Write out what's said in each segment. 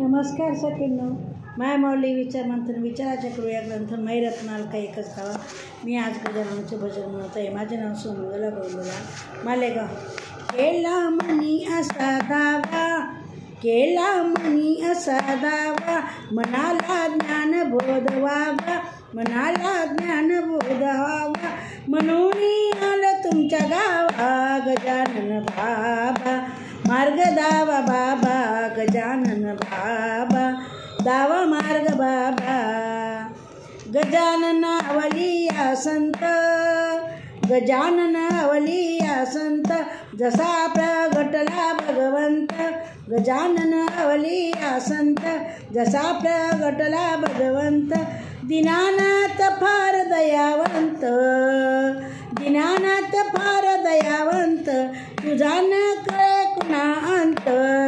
नमस्कार सखींनो, माय माऊली विचार मंथन विचाराच्या करूया ग्रंथन मैरत्नाल का एकच गावा. मी आज गजाननाचे भजन म्हणत आहे. माझे नाव सोमंगला गोंदला मालेगाव. केला मनी असा दावा, केला मनी असा दावा, मनाला ज्ञान बोधवावा, मनाला ज्ञान बोधवावा, म्हणून आलं तुमच्या गावा गजानन बाबा. मार्ग दावा बाबा गजानन बाबा, दावा मार्ग बाबा. गजानन अवलिया संत, गजानन अवलिया संत, जसा प्रगटला भगवंत. गजानन अवलिया संत, जसा प्रगटला भगवंत. दीनानाथ फार दयावंत, दीनानाथ फार दयावंत, तुझा न कळे कुणा अंत.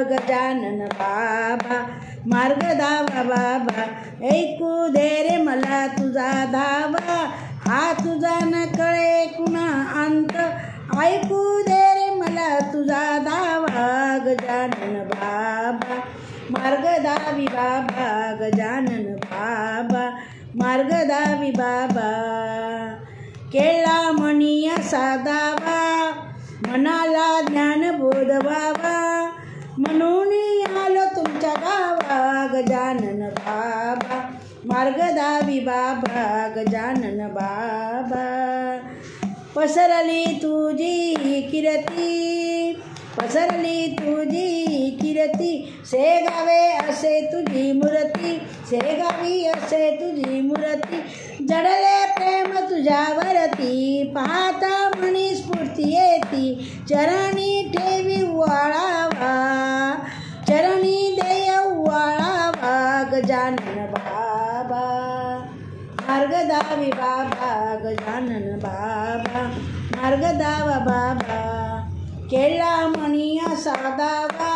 गजानन बाबा मार्ग दावा बाबा, ऐकू दे रे मला तुझा दावा, हा तुझा न कळे कुणा अंत. ऐकू दे रे मला तुझा दावा गजानन बाबा. मार्ग दावी बाबा गजानन बाबा, मार्ग दावी बाबा. केला मणी असा दावा, मनाला ज्ञान बोधवावा, म्हणून आलो तुमच्या गावा गजानन बाबा. मार्ग दावी बाबा गजानन बाबा. पसरली तुझी कीर्ती, पसरली तुझी कीर्ती, शेगावे असे तुझी मूर्ती, शेगावी असे तुझी मूर्ती. जडले प्रेम तुझ्यावरती, पाहता मनी स्फूर्ती येती. चरणी ठेवी वाळावा, चरणी देय वाळावा गजानन बाबा. मार्ग दावी बाबा गजानन बाबा, मार्ग दावा बाबा. केला मणी असा दावा,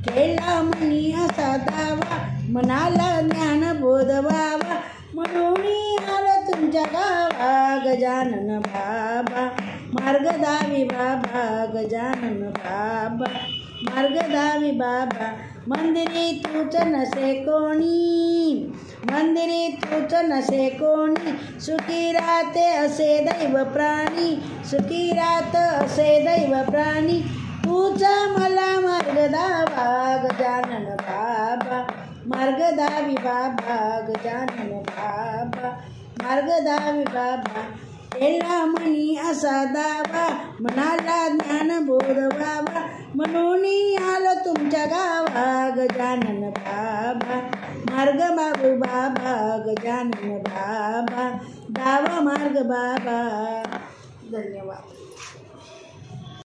केला मणी असा दावा, मनाला ज्ञान बोधवावा, म्हणून आलं तुमच्या गावा गजानन बाबा. मार्ग दावी बाबा गजानन बाबा, मार्ग दावी बाबा. मंदिरी तूच नसे कोणी, मंदिरी तूच नसे कोणी, सुखी राहते असे दैव प्राणी, सुखी राहत असे दैव प्राणी. तूच मला मार्ग दावा गजानन बाबा. मार्ग दावी बाबा गजानन बाबा, मार्ग दावी बाबा. केला मनी असा दावा, मनाला ज्ञान बोधवावा, म्हणून आलो तुमच्या गावा गजानन बाबा. मार्ग बाबू बाबा गजानन बाबा, दावा मार्ग बाबा. धन्यवाद.